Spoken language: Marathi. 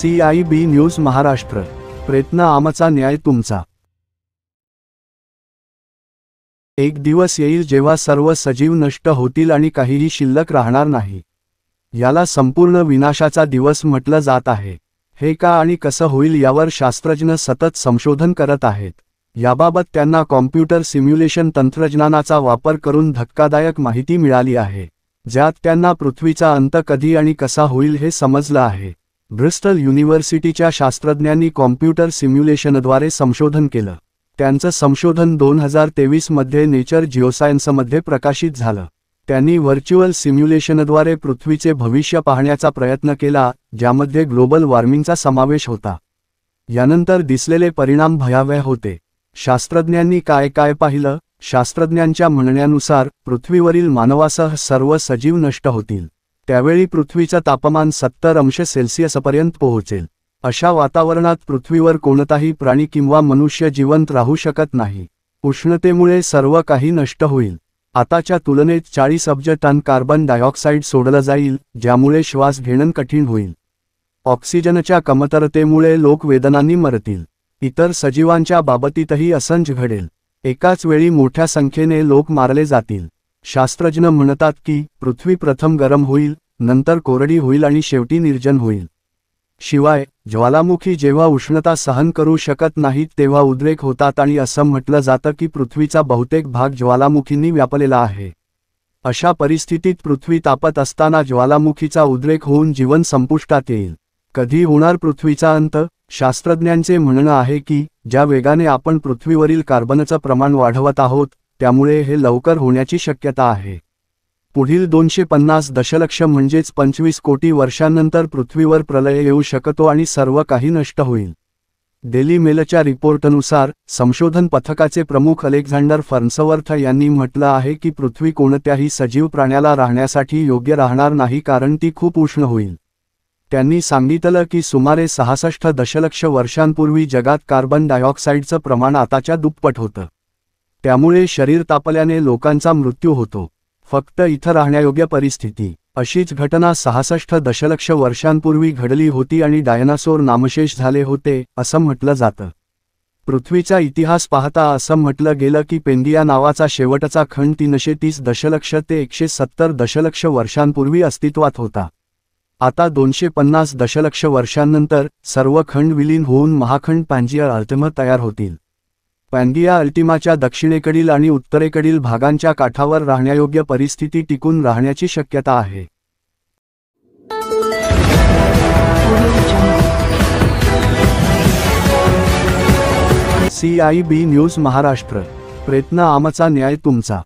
CIB न्यूज महाराष्ट्र, प्रयत्न आमचा न्याय तुमचा। एक दिवस येईल जेव्हा सर्व सजीव नष्ट होतील आणि काहीही शिल्लक राहणार नाही। याला संपूर्ण विनाशाचा दिवस म्हटलं जात आहे। हे का आणि कसं होईल यावर शास्त्रज्ञ सतत संशोधन करत आहेत। याबाबत त्यांना कॉम्प्युटर सिम्युलेशन तंत्रज्ञानाचा वापर करून धक्कादायक माहिती मिळाली आहे, ज्यात त्यांना पृथ्वीचा अंत कधी आणि कसा होईल हे समजलं आहे। ब्रिस्टल युनिव्हर्सिटीच्या शास्त्रज्ञांनी कॉम्प्युटर सिम्युलेशनद्वारे संशोधन केलं। त्यांचं संशोधन 2023 मध्ये नेचर जिओसायन्समध्ये प्रकाशित झालं। त्यांनी व्हर्च्युअल सिम्युलेशनद्वारे पृथ्वीचे भविष्य पाहण्याचा प्रयत्न केला, ज्यामध्ये ग्लोबल वॉर्मिंगचा समावेश होता। यानंतर दिसलेले परिणाम भयावह होते। शास्त्रज्ञांनी काय पाहिलं? शास्त्रज्ञांच्या म्हणण्यानुसार पृथ्वीवरील मानवासह सर्व सजीव नष्ट होतील। त्यावेळी पृथ्वीचं तापमान 70 अंश सेल्सिअसपर्यंत पोहोचेल। अशा वातावरणात पृथ्वीवर कोणताही प्राणी किंवा मनुष्य जिवंत राहू शकत नाही। उष्णतेमुळे सर्व काही नष्ट होईल। आताच्या तुलनेत 40 अब्ज टन कार्बन डायऑक्साईड सोडलं जाईल, ज्यामुळे श्वास घेणं कठीण होईल। ऑक्सिजनच्या कमतरतेमुळे लोक वेदनांनी मरतील। इतर सजीवांच्या बाबतीतही असंच घडेल। एकाच वेळी मोठ्या संख्येने लोक मारले जातील। शास्त्रज्ञ म्हणतात की पृथ्वी प्रथम गरम होईल, नंतर कोरडी होईल आणि शेवटी निर्जन होईल। शिवाय ज्वालामुखी जेव्हा उष्णता सहन करू शकत नाहीत तेव्हा उद्रेक होतात आणि असं म्हटलं जातं की पृथ्वीचा बहुतेक भाग ज्वालामुखींनी व्यापलेला आहे। अशा परिस्थितीत पृथ्वी तापत असताना ज्वालामुखीचा उद्रेक होऊन जीवन संपुष्टात येईल। कधी होणार पृथ्वीचा अंत? शास्त्रज्ञांचे म्हणणं आहे की ज्या वेगाने आपण पृथ्वीवरील कार्बनचं प्रमाण वाढवत आहोत, त्यामुळे हे लवकर होण्याची शक्यता आहे। पुढील 250 दशलक्ष म्हणजेच 25 कोटी वर्षांनंतर पृथ्वीवर प्रलय येऊ शकतो आणि सर्व काही नष्ट होईल। डेली मेलच्या रिपोर्टनुसार संशोधन पथकाचे प्रमुख अलेक्झांडर फर्न्सवर्थ यांनी म्हटलं आहे की पृथ्वी कोणत्याही सजीव प्राण्याला राहण्यासाठी योग्य राहणार नाही, कारण ती खूप उष्ण होईल। त्यांनी सांगितलं की सुमारे 66 दशलक्ष वर्षांपूर्वी जगात कार्बन डायऑक्साईडचं प्रमाण आताच्या दुप्पट होतं। त्यामुळे शरीर तापल्याने लोकांचा मृत्यू होतो। फक्त इथं राहण्यायोग्य परिस्थिती। अशीच घटना 66 दशलक्ष वर्षांपूर्वी घडली होती आणि डायनासोर नामशेष झाले होते, असं म्हटलं जातं। पृथ्वीचा इतिहास पाहता असं म्हटलं गेलं की पेंगिया नावाचा शेवटचा खंड 330 दशलक्ष ते 170 दशलक्ष वर्षांपूर्वी अस्तित्वात होता। आता 250 दशलक्ष वर्षांनंतर सर्व खंड विलीन होऊन महाखंड पॅन्जिया अल्टिमा तयार होतील। पॅन्गिया अल्टिमाच्या दक्षिणेकडील आणि उत्तरेकडील भागांच्या काठावर राहण्यायोग्य परिस्थिती टिकून राहण्याची शक्यता आहे। CIB न्यूज महाराष्ट्र, प्रयत्न आमचा न्याय तुमचा।